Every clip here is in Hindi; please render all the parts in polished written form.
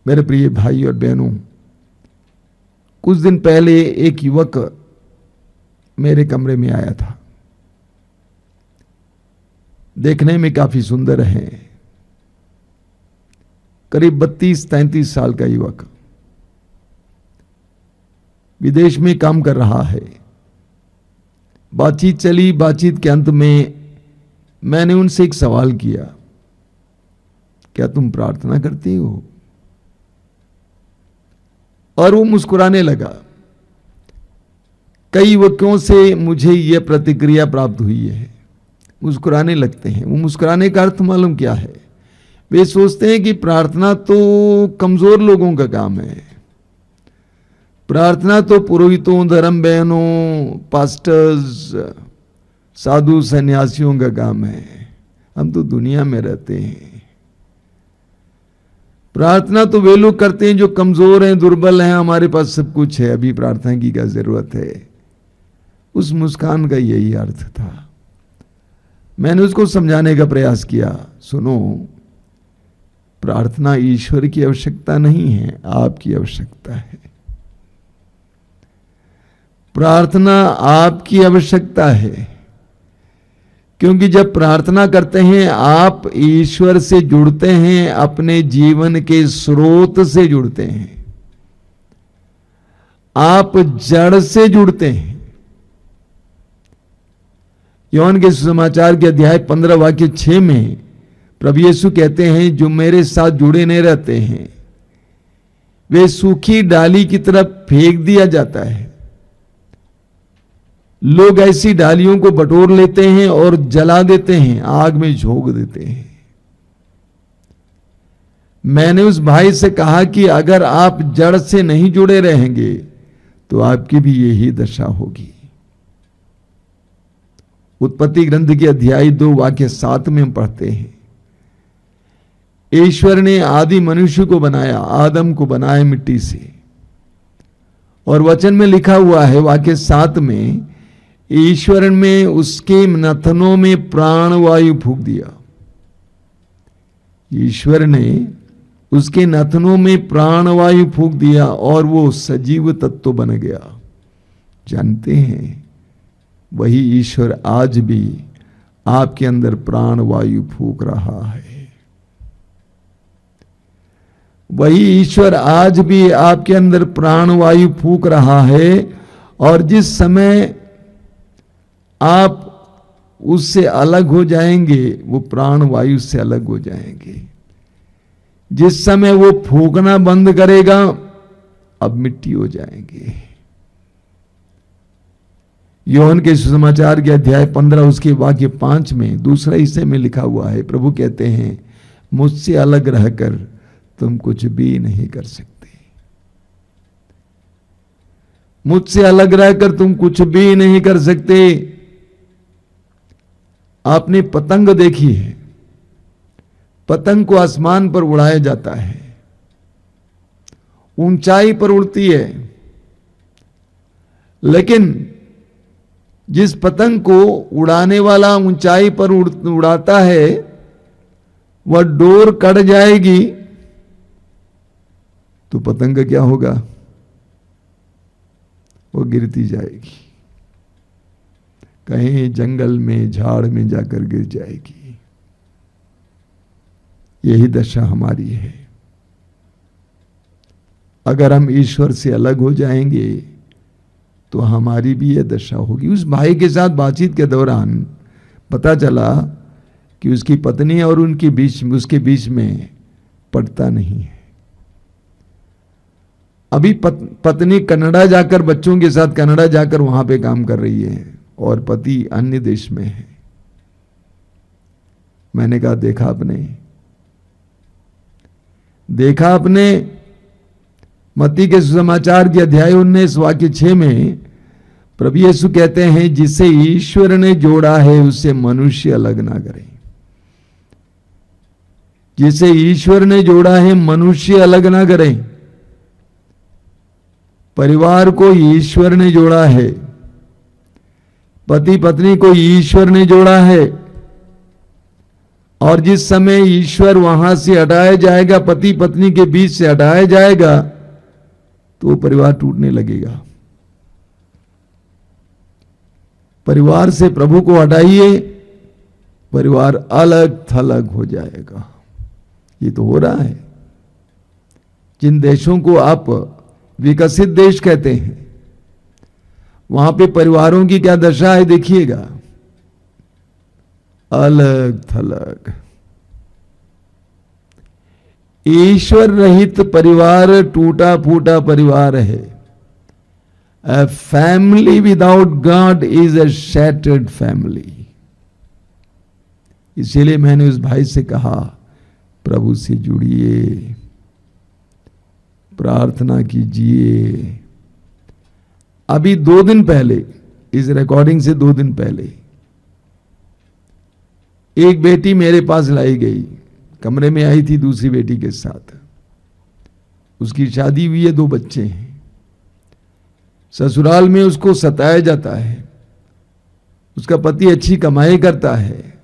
मेरे प्रिय भाई और बहनों, कुछ दिन पहले एक युवक मेरे कमरे में आया था। देखने में काफी सुंदर है, करीब 32-33 साल का युवक, विदेश में काम कर रहा है। बातचीत चली, बातचीत के अंत में मैंने उनसे एक सवाल किया, क्या तुम प्रार्थना करती हो? और वो मुस्कुराने लगा। कई युवकों से मुझे यह प्रतिक्रिया प्राप्त हुई है, मुस्कुराने लगते हैं। वो मुस्कुराने का अर्थ मालूम क्या है? वे सोचते हैं कि प्रार्थना तो कमजोर लोगों का काम है, प्रार्थना तो पुरोहितों, धर्म बहनों, पास्टर्स, साधु सन्यासियों का काम है। हम तो दुनिया में रहते हैं। प्रार्थना तो वे लोग करते हैं जो कमजोर हैं, दुर्बल हैं, हमारे पास सब कुछ है, अभी प्रार्थना की क्या जरूरत है। उस मुस्कान का यही अर्थ था। मैंने उसको समझाने का प्रयास किया, सुनो, प्रार्थना ईश्वर की आवश्यकता नहीं है, आपकी आवश्यकता है। प्रार्थना आपकी आवश्यकता है, क्योंकि जब प्रार्थना करते हैं आप ईश्वर से जुड़ते हैं, अपने जीवन के स्रोत से जुड़ते हैं, आप जड़ से जुड़ते हैं। यूहन्ना के सुसमाचार के अध्याय 15 वाक्य 6 में प्रभु यीशु कहते हैं, जो मेरे साथ जुड़े नहीं रहते हैं वे सूखी डाली की तरफ फेंक दिया जाता है। लोग ऐसी डालियों को बटोर लेते हैं और जला देते हैं, आग में झोंक देते हैं। मैंने उस भाई से कहा कि अगर आप जड़ से नहीं जुड़े रहेंगे तो आपकी भी यही दशा होगी। उत्पत्ति ग्रंथ के अध्याय 2 वाक्य 7 में हम पढ़ते हैं, ईश्वर ने आदि मनुष्य को बनाया, आदम को बनाया मिट्टी से। और वचन में लिखा हुआ है वाक्य 7 में, ईश्वर में उसके नथनों में प्राण वायु फूंक दिया। ईश्वर ने उसके नथनों में प्राण वायु फूंक दिया और वो सजीव तत्व बन गया। जानते हैं, वही ईश्वर आज भी आपके अंदर प्राण वायु फूंक रहा है। वही ईश्वर आज भी आपके अंदर प्राण वायु फूंक रहा है। और जिस समय आप उससे अलग हो जाएंगे, वो प्राण वायु से अलग हो जाएंगे। जिस समय वो फूंकना बंद करेगा, अब मिट्टी हो जाएंगे। यूहन्ना के सुसमाचार के अध्याय 15 उसके वाक्य 5 में दूसरा हिस्से में लिखा हुआ है, प्रभु कहते हैं, मुझसे अलग रहकर तुम कुछ भी नहीं कर सकते। मुझसे अलग रहकर तुम कुछ भी नहीं कर सकते। आपने पतंग देखी है, पतंग को आसमान पर उड़ाया जाता है, ऊंचाई पर उड़ती है, लेकिन जिस पतंग को उड़ाने वाला ऊंचाई पर उड़ाता है, वह डोर कट जाएगी तो पतंग का क्या होगा? वो गिरती जाएगी, कहीं जंगल में, झाड़ में जाकर गिर जाएगी। यही दशा हमारी है। अगर हम ईश्वर से अलग हो जाएंगे तो हमारी भी यह दशा होगी। उस भाई के साथ बातचीत के दौरान पता चला कि उसकी पत्नी और उसके बीच में पटता नहीं है। अभी पत्नी कनाडा जाकर, बच्चों के साथ कनाडा जाकर वहां पे काम कर रही है और पति अन्य देश में है। मैंने कहा, देखा आपने मत्ती के सुसमाचार के अध्याय 19 वाक्य 6 में प्रभु यीशु कहते हैं, जिसे ईश्वर ने जोड़ा है उससे मनुष्य अलग ना करे। जिसे ईश्वर ने जोड़ा है मनुष्य अलग ना करे। परिवार को ईश्वर ने जोड़ा है, पति पत्नी को ईश्वर ने जोड़ा है, और जिस समय ईश्वर वहां से हटाया जाएगा, पति पत्नी के बीच से हटाया जाएगा, तो परिवार टूटने लगेगा। परिवार से प्रभु को हटाइए, परिवार अलग थलग हो जाएगा। ये तो हो रहा है। जिन देशों को आप विकसित देश कहते हैं, वहां पे परिवारों की क्या दशा है देखिएगा, अलग थलग। ईश्वर रहित परिवार टूटा फूटा परिवार है। A family without God is a shattered family. इसीलिए मैंने उस भाई से कहा, प्रभु से जुड़िए, प्रार्थना कीजिए। अभी 2 दिन पहले, इस रिकॉर्डिंग से 2 दिन पहले, एक बेटी मेरे पास लाई गई, कमरे में आई थी दूसरी बेटी के साथ। उसकी शादी हुई है, 2 बच्चे हैं। ससुराल में उसको सताया जाता है, उसका पति अच्छी कमाई करता है,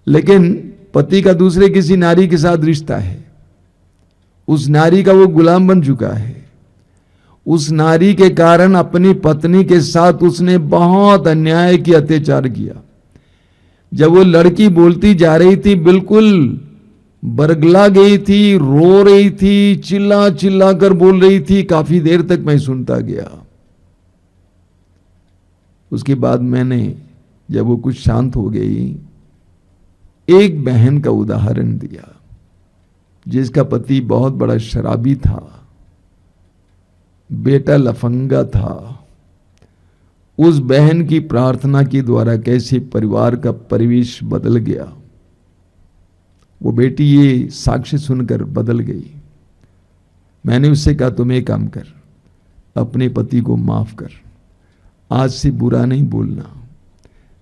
लेकिन पति का दूसरे किसी नारी के साथ रिश्ता है। उस नारी का वो गुलाम बन चुका है। उस नारी के कारण अपनी पत्नी के साथ उसने बहुत अन्याय किया, अत्याचार किया। जब वो लड़की बोलती जा रही थी, बिल्कुल बरगला गई थी, रो रही थी, चिल्ला चिल्ला कर बोल रही थी। काफी देर तक मैं सुनता गया। उसके बाद मैंने, जब वो कुछ शांत हो गई, एक बहन का उदाहरण दिया जिसका पति बहुत बड़ा शराबी था, बेटा लफंगा था। उस बहन की प्रार्थना के द्वारा कैसे परिवार का परिवेश बदल गया। वो बेटी ये साक्ष्य सुनकर बदल गई। मैंने उससे कहा, तुम एक काम कर, अपने पति को माफ कर, आज से बुरा नहीं बोलना,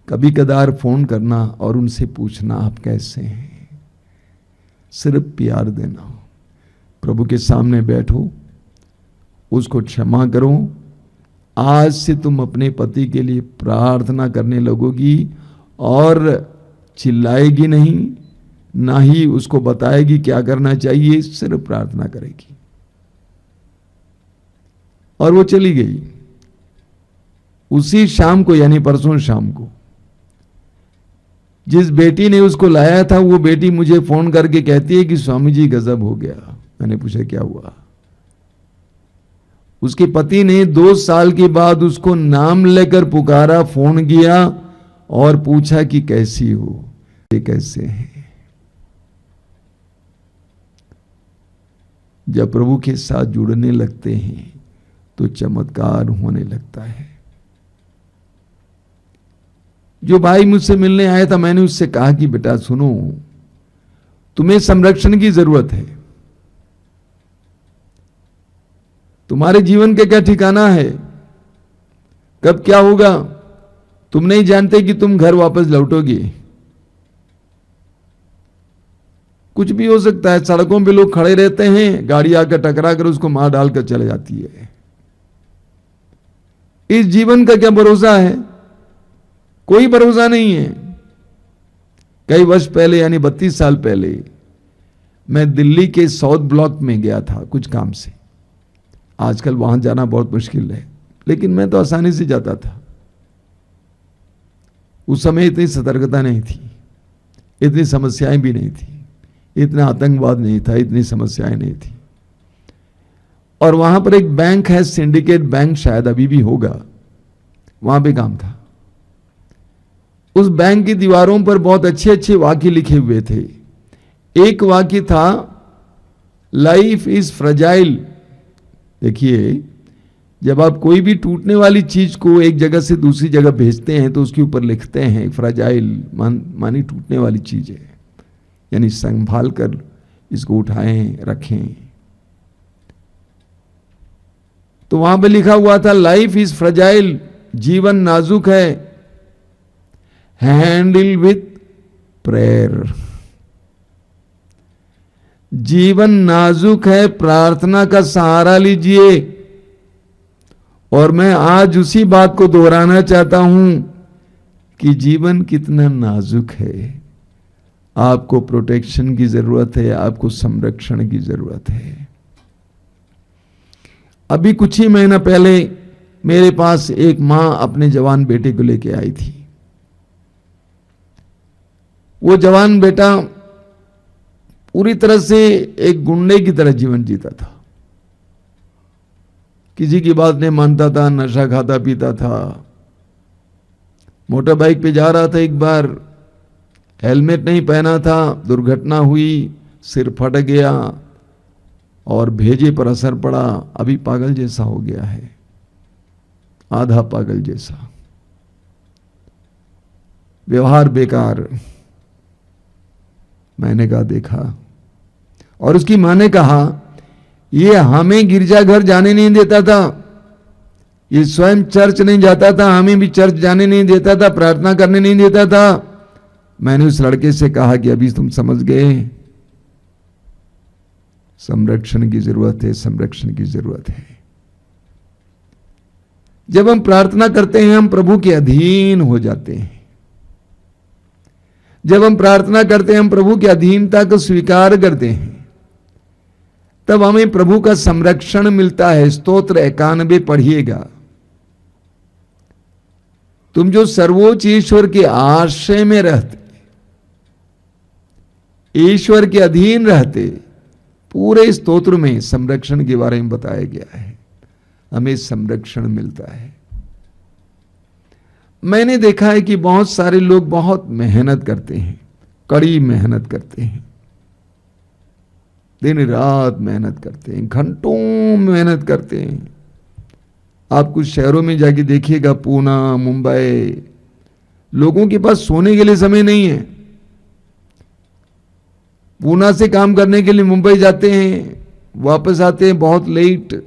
कभी कदार फोन करना और उनसे पूछना आप कैसे हैं, सिर्फ प्यार देना। प्रभु के सामने बैठो, उसको क्षमा करो। आज से तुम अपने पति के लिए प्रार्थना करने लगोगी और चिल्लाएगी नहीं, ना ही उसको बताएगी क्या करना चाहिए, सिर्फ प्रार्थना करेगी। और वो चली गई। उसी शाम को, यानी परसों शाम को, जिस बेटी ने उसको लाया था, वो बेटी मुझे फोन करके कहती है कि स्वामी जी गजब हो गया। मैंने पूछा क्या हुआ? उसके पति ने 2 साल के बाद उसको नाम लेकर पुकारा, फोन किया और पूछा कि कैसी हो, ये कैसे है। जब प्रभु के साथ जुड़ने लगते हैं तो चमत्कार होने लगता है। जो भाई मुझसे मिलने आया था, मैंने उससे कहा कि बेटा सुनो, तुम्हें संरक्षण की जरूरत है। तुम्हारे जीवन के क्या ठिकाना है, कब क्या होगा तुम नहीं जानते कि तुम घर वापस लौटोगे। कुछ भी हो सकता है। सड़कों पे लोग खड़े रहते हैं, गाड़ी आकर टकरा कर उसको मार डालकर चले जाती है। इस जीवन का क्या भरोसा है? कोई भरोसा नहीं है। कई वर्ष पहले, यानी 32 साल पहले, मैं दिल्ली के साउथ ब्लॉक में गया था कुछ काम से। आजकल वहां जाना बहुत मुश्किल है, लेकिन मैं तो आसानी से जाता था। उस समय इतनी सतर्कता नहीं थी, इतनी समस्याएं भी नहीं थी, इतना आतंकवाद नहीं था, इतनी समस्याएं नहीं थी। और वहां पर एक बैंक है, सिंडिकेट बैंक, शायद अभी भी होगा, वहां पे काम था। उस बैंक की दीवारों पर बहुत अच्छे अच्छे वाक्य लिखे हुए थे। एक वाक्य था, लाइफ इज फ्रजाइल। देखिए, जब आप कोई भी टूटने वाली चीज को एक जगह से दूसरी जगह भेजते हैं तो उसके ऊपर लिखते हैं फ्रजाइल, मानी टूटने वाली चीज है, यानी संभाल कर इसको उठाएं, रखें। तो वहां पे लिखा हुआ था, लाइफ इज फ्रजाइल, जीवन नाजुक है, हैंडल विथ प्रेयर। जीवन नाजुक है, प्रार्थना का सहारा लीजिए। और मैं आज उसी बात को दोहराना चाहता हूं कि जीवन कितना नाजुक है, आपको प्रोटेक्शन की जरूरत है, आपको संरक्षण की जरूरत है। अभी कुछ ही महीना पहले मेरे पास एक मां अपने जवान बेटे को लेके आई थी। वो जवान बेटा पूरी तरह से एक गुंडे की तरह जीवन जीता था, किसी की बात नहीं मानता था, नशा खाता पीता था। मोटर बाइक पे जा रहा था, एक बार हेलमेट नहीं पहना था, दुर्घटना हुई, सिर फट गया और भेजे पर असर पड़ा। अभी पागल जैसा हो गया है, आधा पागल जैसा, व्यवहार बेकार। मैंने कहा देखा, और उसकी मां ने कहा ये हमें गिरजाघर जाने नहीं देता था, ये स्वयं चर्च नहीं जाता था, हमें भी चर्च जाने नहीं देता था, प्रार्थना करने नहीं देता था। मैंने उस लड़के से कहा कि अभी तुम समझ गए, संरक्षण की जरूरत है, संरक्षण की जरूरत है। जब हम प्रार्थना करते हैं हम प्रभु के अधीन हो जाते हैं। जब हम प्रार्थना करते हैं हम प्रभु की अधीनता को स्वीकार करते हैं, तब हमें प्रभु का संरक्षण मिलता है। स्तोत्र 91 पढ़िएगा। तुम जो सर्वोच्च ईश्वर के आश्रय में रहते, ईश्वर के अधीन रहते, पूरे स्तोत्र में संरक्षण के बारे में बताया गया है। हमें संरक्षण मिलता है। मैंने देखा है कि बहुत सारे लोग बहुत मेहनत करते हैं, कड़ी मेहनत करते हैं, दिन रात मेहनत करते हैं, घंटों मेहनत करते हैं। आप कुछ शहरों में जाके देखिएगा, पूना, मुंबई, लोगों के पास सोने के लिए समय नहीं है। पूना से काम करने के लिए मुंबई जाते हैं, वापस आते हैं बहुत लेट,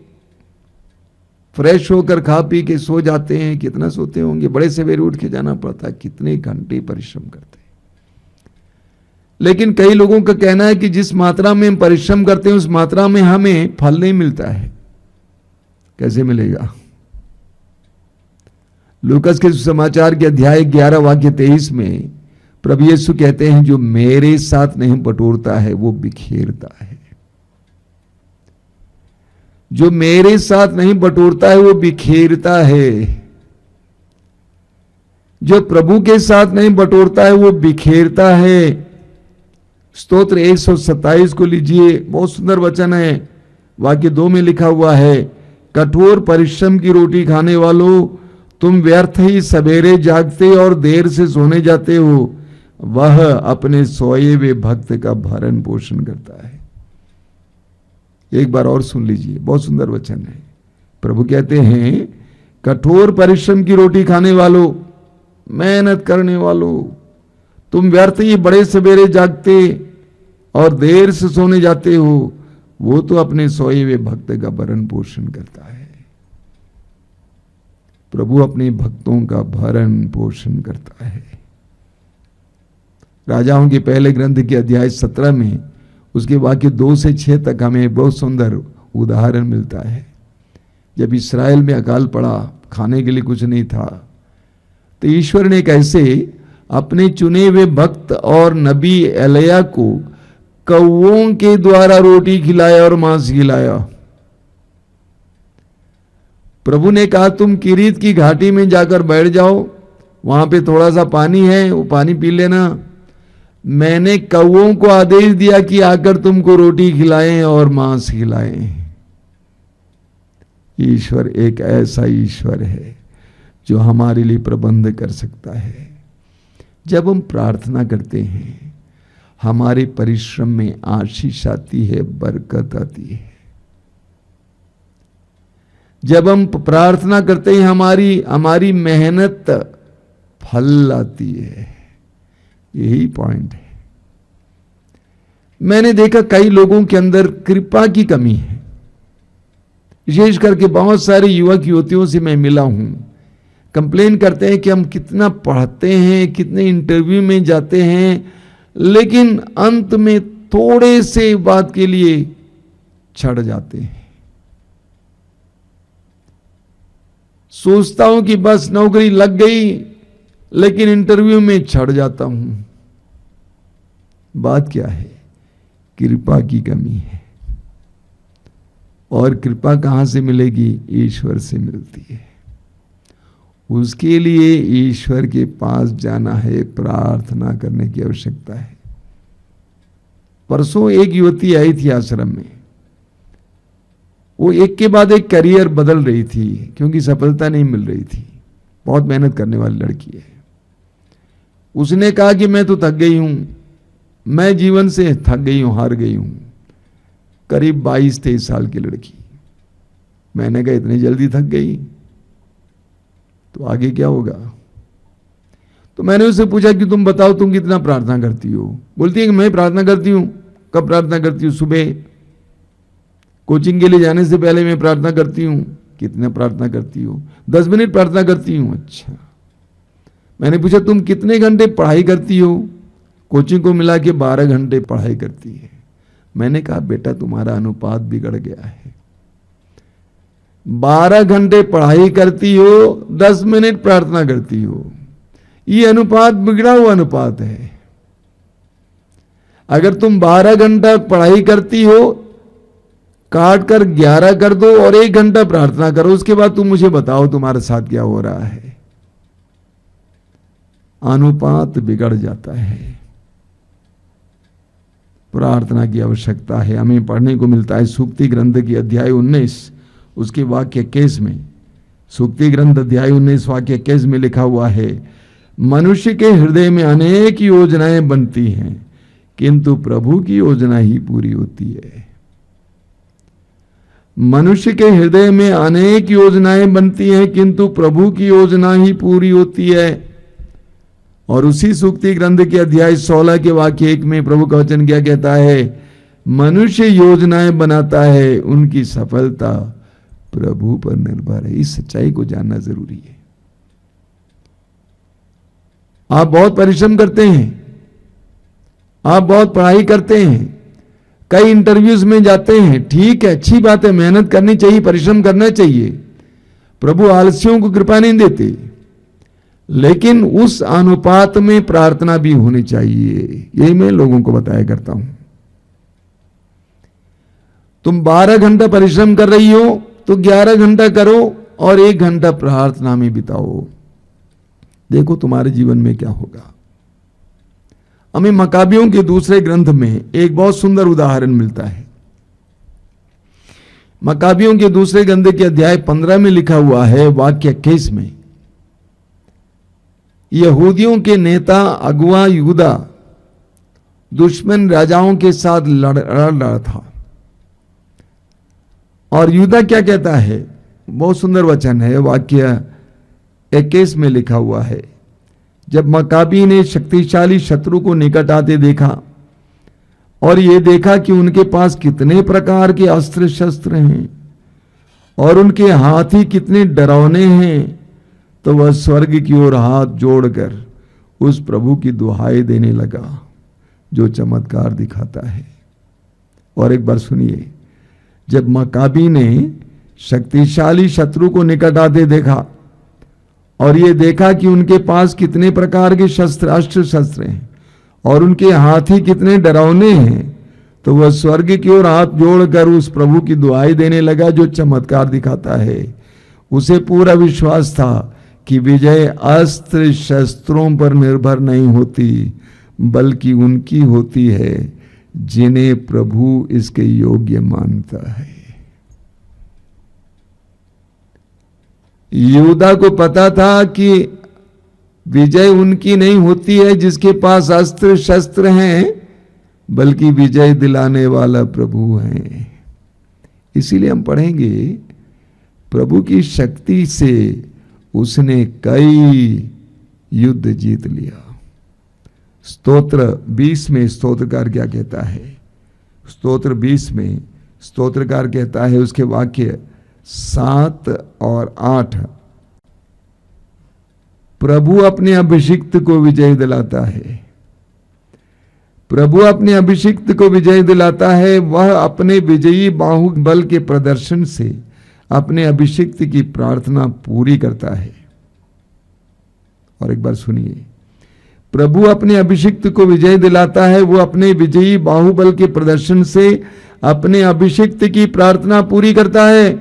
फ्रेश होकर खा पी के सो जाते हैं। कितना सोते होंगे, बड़े सवेरे उठ के जाना पड़ता है, कितने घंटे परिश्रम करते हैं। लेकिन कई लोगों का कहना है कि जिस मात्रा में हम परिश्रम करते हैं उस मात्रा में हमें फल नहीं मिलता है। कैसे मिलेगा? लूकास के समाचार के अध्याय 11 वाक्य 23 में प्रभु यीशु कहते हैं, जो मेरे साथ नहीं बटोरता है वो बिखेरता है। जो मेरे साथ नहीं बटोरता है वो बिखेरता है। जो प्रभु के साथ नहीं बटोरता है वो बिखेरता है। स्तोत्र 127 को लीजिए, बहुत सुंदर वचन है। वाक्य 2 में लिखा हुआ है, कठोर परिश्रम की रोटी खाने वालों, तुम व्यर्थ ही सवेरे जागते और देर से सोने जाते हो। वह अपने सोए हुए भक्त का भरण पोषण करता है। एक बार और सुन लीजिए, बहुत सुंदर वचन है। प्रभु कहते हैं, कठोर परिश्रम की रोटी खाने वालों, मेहनत करने वालों, तुम व्यर्थ ही बड़े सवेरे जागते और देर से सोने जाते हो। वो तो अपने सोए हुए भक्त का भरण पोषण करता है। प्रभु अपने भक्तों का भरण पोषण करता है। राजाओं के पहले ग्रंथ के अध्याय 17 में उसके वाक्य 2 से 6 तक हमें बहुत सुंदर उदाहरण मिलता है। जब इस्राएल में अकाल पड़ा, खाने के लिए कुछ नहीं था, तो ईश्वर ने कैसे अपने चुने हुए भक्त और नबी एलिया को कौओं के द्वारा रोटी खिलाया और मांस खिलाया। प्रभु ने कहा, तुम किरीत की घाटी में जाकर बैठ जाओ, वहां पे थोड़ा सा पानी है, वो पानी पी लेना। मैंने कौओं को आदेश दिया कि आकर तुमको रोटी खिलाएं और मांस खिलाएं। ईश्वर एक ऐसा ईश्वर है जो हमारे लिए प्रबंध कर सकता है। जब हम प्रार्थना करते हैं हमारे परिश्रम में आशीष आती है, बरकत आती है। जब हम प्रार्थना करते हैं हमारी मेहनत फल आती है। यही पॉइंट है। मैंने देखा कई लोगों के अंदर कृपा की कमी है। विशेष करके बहुत सारे युवक युवतियों से मैं मिला हूं, कंप्लेन करते हैं कि हम कितना पढ़ते हैं, कितने इंटरव्यू में जाते हैं, लेकिन अंत में थोड़े से बात के लिए छड़ जाते हैं। सोचता हूं कि बस नौकरी लग गई, लेकिन इंटरव्यू में छड़ जाता हूं। बात क्या है? कृपा की कमी है। और कृपा कहां से मिलेगी? ईश्वर से मिलती है। उसके लिए ईश्वर के पास जाना है, प्रार्थना करने की आवश्यकता है। परसों एक युवती आई थी आश्रम में। वो एक के बाद एक करियर बदल रही थी क्योंकि सफलता नहीं मिल रही थी। बहुत मेहनत करने वाली लड़की है। उसने कहा कि मैं तो थक गई हूं, मैं जीवन से थक गई हूं, हार गई हूं। करीब 22-23 साल की लड़की। मैंने कहा इतनी जल्दी थक गई तो आगे क्या होगा? तो मैंने उससे पूछा कि तुम बताओ तुम कितना प्रार्थना करती हो? बोलती है कि मैं प्रार्थना करती हूं। कब प्रार्थना करती हूँ? सुबह कोचिंग के लिए जाने से पहले मैं प्रार्थना करती हूँ। कितना प्रार्थना करती हो? 10 मिनट प्रार्थना करती हूँ। अच्छा। मैंने पूछा तुम कितने घंटे पढ़ाई करती हो? कोचिंग को मिला के 12 घंटे पढ़ाई करती है। मैंने कहा बेटा तुम्हारा अनुपात बिगड़ गया है। 12 घंटे पढ़ाई करती हो, 10 मिनट प्रार्थना करती हो। ये अनुपात बिगड़ा हुआ अनुपात है। अगर तुम 12 घंटा पढ़ाई करती हो, काट कर 11 कर दो और 1 घंटा प्रार्थना करो। उसके बाद तुम मुझे बताओ तुम्हारे साथ क्या हो रहा है। अनुपात बिगड़ जाता है। प्रार्थना की आवश्यकता है। हमें पढ़ने को मिलता है सूक्ति ग्रंथ की अध्याय 19 उसके वाक्य 21 में। सूक्ति ग्रंथ अध्याय 19 वाक्य 21 में लिखा हुआ है, मनुष्य के हृदय में अनेक योजनाएं बनती हैं किंतु प्रभु की योजना ही पूरी होती है। मनुष्य के हृदय में अनेक योजनाएं बनती हैं किंतु प्रभु की योजना ही पूरी होती है। और उसी सूक्ति ग्रंथ के अध्याय 16 के वाक्य 1 में प्रभु का वचन क्या कहता है? मनुष्य योजनाएं बनाता है, उनकी सफलता प्रभु पर निर्भर है। इस सच्चाई को जानना जरूरी है। आप बहुत परिश्रम करते हैं, आप बहुत पढ़ाई करते हैं, कई इंटरव्यूज में जाते हैं, ठीक है, अच्छी बात है, मेहनत करनी चाहिए, परिश्रम करना चाहिए। प्रभु आलसियों को कृपा नहीं देते, लेकिन उस अनुपात में प्रार्थना भी होनी चाहिए। यही मैं लोगों को बताया करता हूं। तुम 12 घंटा परिश्रम कर रही हो तो 11 घंटा करो और 1 घंटा प्रार्थना में बिताओ। देखो तुम्हारे जीवन में क्या होगा। हमें मकाबियों के दूसरे ग्रंथ में एक बहुत सुंदर उदाहरण मिलता है। मकाबियों के दूसरे ग्रंथ के अध्याय 15 में लिखा हुआ है वाक्य 21 में, यहूदियों के नेता अगुआ यूदा दुश्मन राजाओं के साथ लड़ रहा था। और यूदा क्या कहता है? बहुत सुंदर वचन है, वाक्य 21 में लिखा हुआ है, जब मकाबी ने शक्तिशाली शत्रु को निकट आते देखा और ये देखा कि उनके पास कितने प्रकार के अस्त्र शस्त्र हैं और उनके हाथी कितने डरावने हैं, तो वह स्वर्ग की ओर हाथ जोड़कर उस प्रभु की दुहाई देने लगा जो चमत्कार दिखाता है। और एक बार सुनिए, जब मकाबी ने शक्तिशाली शत्रु को निकट आते देखा और ये देखा कि उनके पास कितने प्रकार के अस्त्र शस्त्र हैं और उनके हाथी कितने डरावने हैं, तो वह स्वर्ग की ओर हाथ जोड़कर उस प्रभु की दुहाई देने लगा जो चमत्कार दिखाता है। उसे पूरा विश्वास था कि विजय अस्त्र शस्त्रों पर निर्भर नहीं होती, बल्कि उनकी होती है जिन्हें प्रभु इसके योग्य मानता है। यूदा को पता था कि विजय उनकी नहीं होती है जिसके पास अस्त्र शस्त्र हैं, बल्कि विजय दिलाने वाला प्रभु है। इसीलिए हम पढ़ेंगे, प्रभु की शक्ति से उसने कई युद्ध जीत लिया। स्तोत्र 20 में स्तोत्रकार क्या कहता है? स्तोत्र 20 में स्तोत्रकार कहता है, उसके वाक्य 7 और 8, प्रभु अपने अभिषिक्त को विजय दिलाता है। प्रभु अपने अभिषिक्त को विजय दिलाता है। वह अपने विजयी बाहुबल के प्रदर्शन से अपने अभिषिक्त की प्रार्थना पूरी करता है। और एक बार सुनिए, प्रभु अपने अभिषिक्त को विजय दिलाता है। वो अपने विजयी बाहुबल के प्रदर्शन से अपने अभिषिक्त की प्रार्थना पूरी करता है।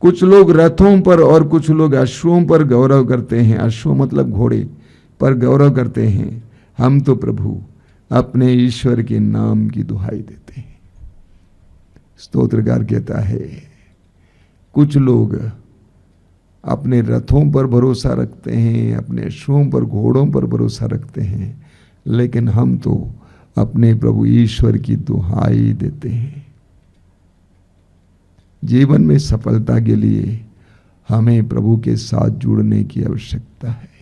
कुछ लोग रथों पर और कुछ लोग अश्वों पर गौरव करते हैं। अश्व मतलब घोड़े पर गौरव करते हैं। हम तो प्रभु अपने ईश्वर के नाम की दुहाई देते हैं। स्तोत्रकार कहता है, कुछ लोग अपने रथों पर भरोसा रखते हैं, अपने अश्वों पर, घोड़ों पर भरोसा रखते हैं, लेकिन हम तो अपने प्रभु ईश्वर की दुहाई देते हैं। जीवन में सफलता के लिए हमें प्रभु के साथ जुड़ने की आवश्यकता है।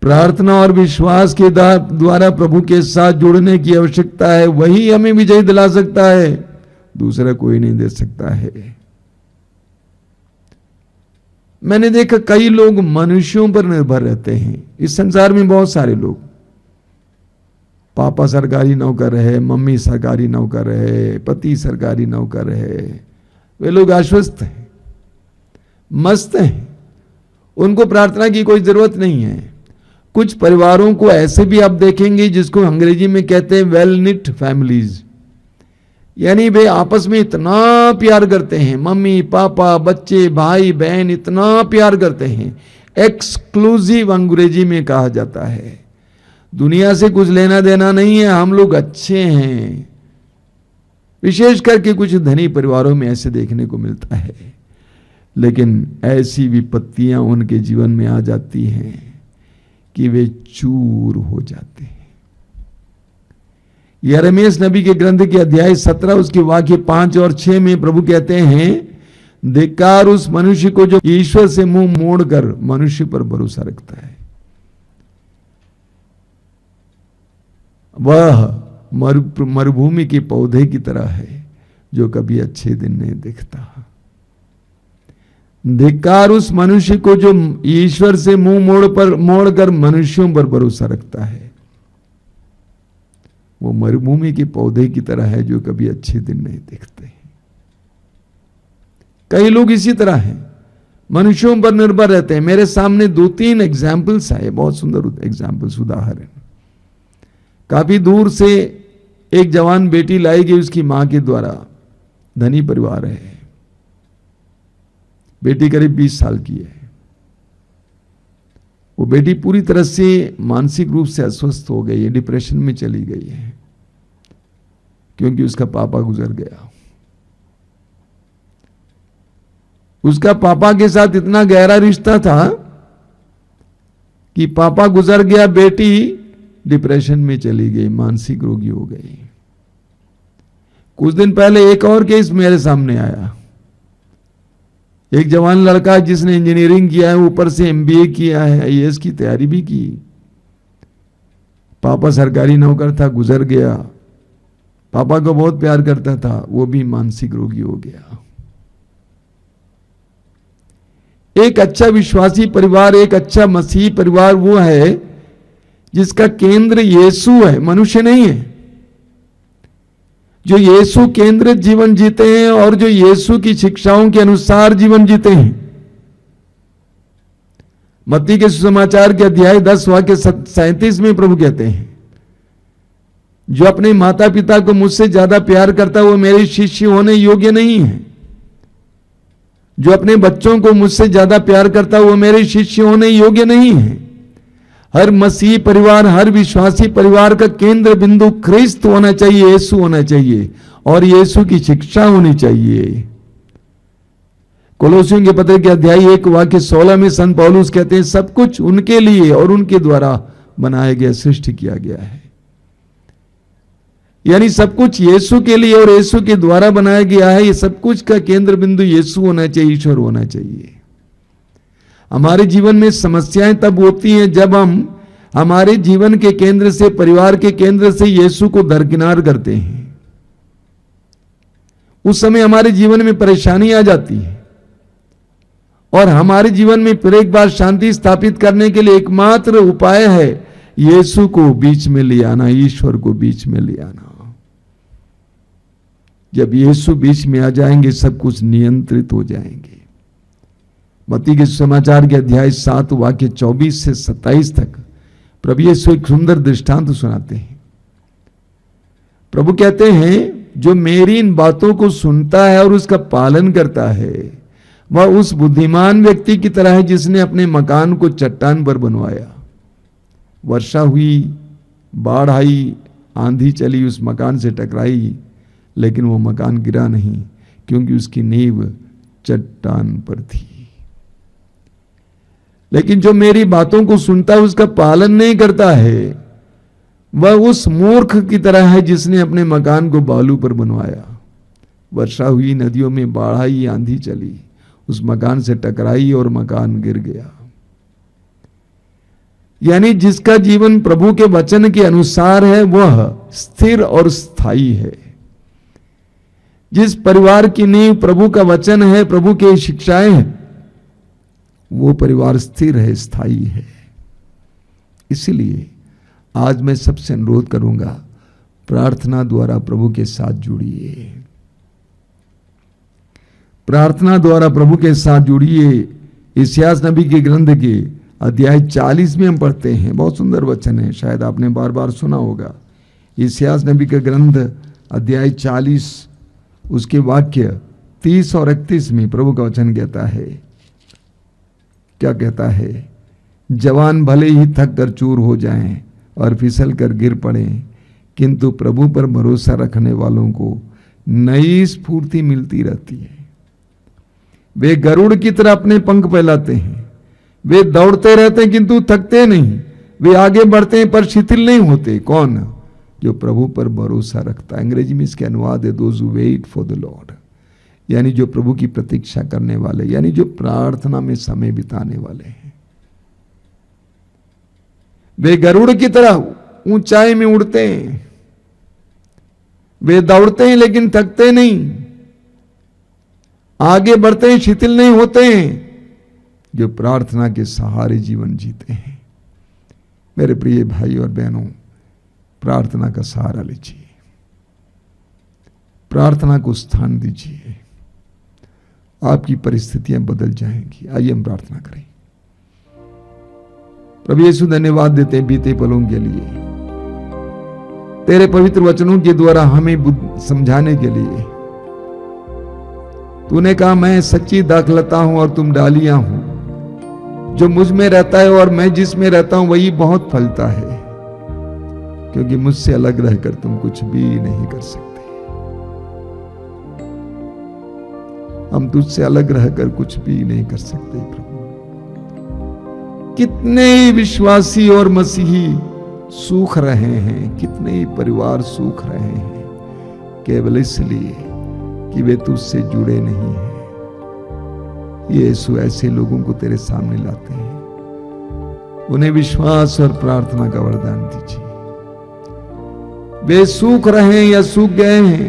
प्रार्थना और विश्वास के द्वारा प्रभु के साथ जुड़ने की आवश्यकता है। वही हमें विजय दिला सकता है, दूसरा कोई नहीं दे सकता है। मैंने देखा कई लोग मनुष्यों पर निर्भर रहते हैं। इस संसार में बहुत सारे लोग, पापा सरकारी नौकर है, मम्मी सरकारी नौकर है, पति सरकारी नौकर है, वे लोग आश्वस्त हैं, मस्त हैं, उनको प्रार्थना की कोई जरूरत नहीं है। कुछ परिवारों को ऐसे भी आप देखेंगे जिसको अंग्रेजी में कहते हैं वेल निट फैमिलीज, यानी वे आपस में इतना प्यार करते हैं, मम्मी पापा बच्चे भाई बहन इतना प्यार करते हैं। एक्सक्लूसिव अंग्रेजी में कहा जाता है। दुनिया से कुछ लेना देना नहीं है, हम लोग अच्छे हैं। विशेष करके कुछ धनी परिवारों में ऐसे देखने को मिलता है, लेकिन ऐसी विपत्तियां उनके जीवन में आ जाती हैं कि वे चूर हो जाते हैं। यिर्मयाह नबी के ग्रंथ के अध्याय 17 उसके वाक्य 5 और 6 में प्रभु कहते हैं, धिक्कार उस मनुष्य को जो ईश्वर से मुंह मोड़कर मनुष्य पर भरोसा रखता है। वह मरुभूमि के पौधे की तरह है जो कभी अच्छे दिन नहीं देखता। धिक्कार उस मनुष्य को जो ईश्वर से मुंह मोड़कर मनुष्यों पर भरोसा रखता है। वो मरुभूमि के पौधे की तरह है जो कभी अच्छे दिन नहीं देखते हैं। कई लोग इसी तरह हैं, मनुष्यों पर निर्भर रहते हैं। मेरे सामने 2-3 एग्जाम्पल्स आए, बहुत सुंदर एग्जाम्पल्स, उदाहरण। काफी दूर से एक जवान बेटी लाई गई उसकी मां के द्वारा। धनी परिवार है, बेटी करीब 20 साल की है। वो बेटी पूरी तरह से मानसिक रूप से अस्वस्थ हो गई है, डिप्रेशन में चली गई है, क्योंकि उसका पापा गुजर गया। उसका पापा के साथ इतना गहरा रिश्ता था कि पापा गुजर गया, बेटी डिप्रेशन में चली गई, मानसिक रोगी हो गई। कुछ दिन पहले एक और केस मेरे सामने आया। एक जवान लड़का जिसने इंजीनियरिंग किया है, ऊपर से एमबीए किया है, आईएएस की तैयारी भी की। पापा सरकारी नौकर था, गुजर गया। पापा को बहुत प्यार करता था, वो भी मानसिक रोगी हो गया। एक अच्छा विश्वासी परिवार, एक अच्छा मसीही परिवार वो है जिसका केंद्र यीशु है, मनुष्य नहीं है। जो यीशु केंद्रित जीवन जीते हैं और जो यीशु की शिक्षाओं के अनुसार जीवन जीते हैं। मत्ती के सुसमाचार के अध्याय 10 वाक्य 37 में प्रभु कहते हैं, जो अपने माता पिता को मुझसे ज्यादा प्यार करता है वो मेरे शिष्य होने योग्य नहीं है। जो अपने बच्चों को मुझसे ज्यादा प्यार करता है वो मेरे शिष्य होने योग्य नहीं है। हर मसीही परिवार, हर विश्वासी परिवार का केंद्र बिंदु ख्रिस्त होना चाहिए, यीशु होना चाहिए और यीशु की शिक्षा होनी चाहिए। कोलोसियों के पत्र के अध्याय 1 वाक्य 16 में संत पौलुस कहते हैं, सब कुछ उनके लिए और उनके द्वारा बनाया गया, सृष्टि किया गया है। यानी सब कुछ यीशु के लिए और यीशु के द्वारा बनाया गया है। ये सब कुछ का केंद्र बिंदु यीशु होना चाहिए, ईश्वर होना चाहिए। हमारे जीवन में समस्याएं तब होती हैं जब हम हमारे जीवन के केंद्र से, परिवार के केंद्र से यीशु को दरकिनार करते हैं। उस समय हमारे जीवन में परेशानी आ जाती है और हमारे जीवन में फिर एक बार शांति स्थापित करने के लिए एकमात्र उपाय है यीशु को बीच में ले आना, ईश्वर को बीच में ले आना। जब यीशु बीच में आ जाएंगे सब कुछ नियंत्रित हो जाएंगे। मत्ती के समाचार के अध्याय 7 वाक्य 24 से 27 तक प्रभु यीशु एक सुंदर दृष्टांत सुनाते हैं। प्रभु कहते हैं, जो मेरी इन बातों को सुनता है और उसका पालन करता है वह उस बुद्धिमान व्यक्ति की तरह है जिसने अपने मकान को चट्टान पर बनवाया। वर्षा हुई, बाढ़ आई, आंधी चली, उस मकान से टकराई, लेकिन वो मकान गिरा नहीं, क्योंकि उसकी नींव चट्टान पर थी। लेकिन जो मेरी बातों को सुनता है उसका पालन नहीं करता है वह उस मूर्ख की तरह है जिसने अपने मकान को बालू पर बनवाया। वर्षा हुई, नदियों में बाढ़ आई, आंधी चली, उस मकान से टकराई और मकान गिर गया। यानी जिसका जीवन प्रभु के वचन के अनुसार है वह स्थिर और स्थायी है। जिस परिवार की नींव प्रभु का वचन है, प्रभु की शिक्षाएं हैं, वो परिवार स्थिर है, स्थायी है। इसलिए आज मैं सबसे अनुरोध करूंगा, प्रार्थना द्वारा प्रभु के साथ जुड़िए। प्रार्थना द्वारा प्रभु के साथ जुड़िए। इस्यास नबी के ग्रंथ के अध्याय 40 में हम पढ़ते हैं, बहुत सुंदर वचन है, शायद आपने बार बार सुना होगा। इस्यास नबी का ग्रंथ अध्याय 40 उसके वाक्य 30 और 31 में प्रभु का वचन कहता है, क्या कहता है? जवान भले ही थक कर चूर हो जाएं और फिसल कर गिर पड़ें, किंतु प्रभु पर भरोसा रखने वालों को नई स्फूर्ति मिलती रहती है। वे गरुड़ की तरह अपने पंख फैलाते हैं, वे दौड़ते रहते हैं किंतु थकते नहीं, वे आगे बढ़ते हैं पर शिथिल नहीं होते। कौन? जो प्रभु पर भरोसा रखता है। अंग्रेजी में इसके अनुवाद है, those who wait for the lord, यानी जो प्रभु की प्रतीक्षा करने वाले, यानी जो प्रार्थना में समय बिताने वाले हैं। वे गरुड़ की तरह ऊंचाई में उड़ते हैं, वे दौड़ते हैं लेकिन थकते नहीं, आगे बढ़ते हैं, शिथिल नहीं होते हैं, जो प्रार्थना के सहारे जीवन जीते हैं। मेरे प्रिय भाई और बहनों, प्रार्थना का सहारा लीजिए, प्रार्थना को स्थान दीजिए, आपकी परिस्थितियां बदल जाएंगी। आइए हम प्रार्थना करें। प्रभु यीशु, धन्यवाद देते हैं बीते पलों के लिए, तेरे पवित्र वचनों के द्वारा हमें समझाने के लिए। तूने कहा, मैं सच्ची दाखलता हूं और तुम डालियां हो, जो मुझ में रहता है और मैं जिसमें रहता हूं वही बहुत फलता है, क्योंकि मुझसे अलग रहकर तुम कुछ भी नहीं कर सकते। हम तुझसे अलग रहकर कुछ भी नहीं कर सकते प्रभु। कितने ही विश्वासी और मसीही सूख रहे हैं, कितने ही परिवार सूख रहे हैं, केवल इसलिए कि वे तुझसे जुड़े नहीं हैं। यीशु ऐसे लोगों को तेरे सामने लाते हैं, उन्हें विश्वास और प्रार्थना का वरदान दीजिए। वे सूख रहे हैं या सूख गए हैं,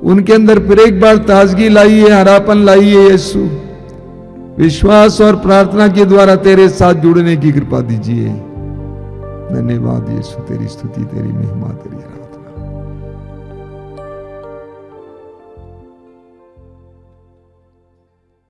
उनके अंदर फिर एक बार ताजगी लाइए, हरापन लाइए। यीशु, विश्वास और प्रार्थना के द्वारा तेरे साथ जुड़ने की कृपा दीजिए। धन्यवाद यीशु, तेरी स्तुति, तेरी महिमा, तेरी आराधना।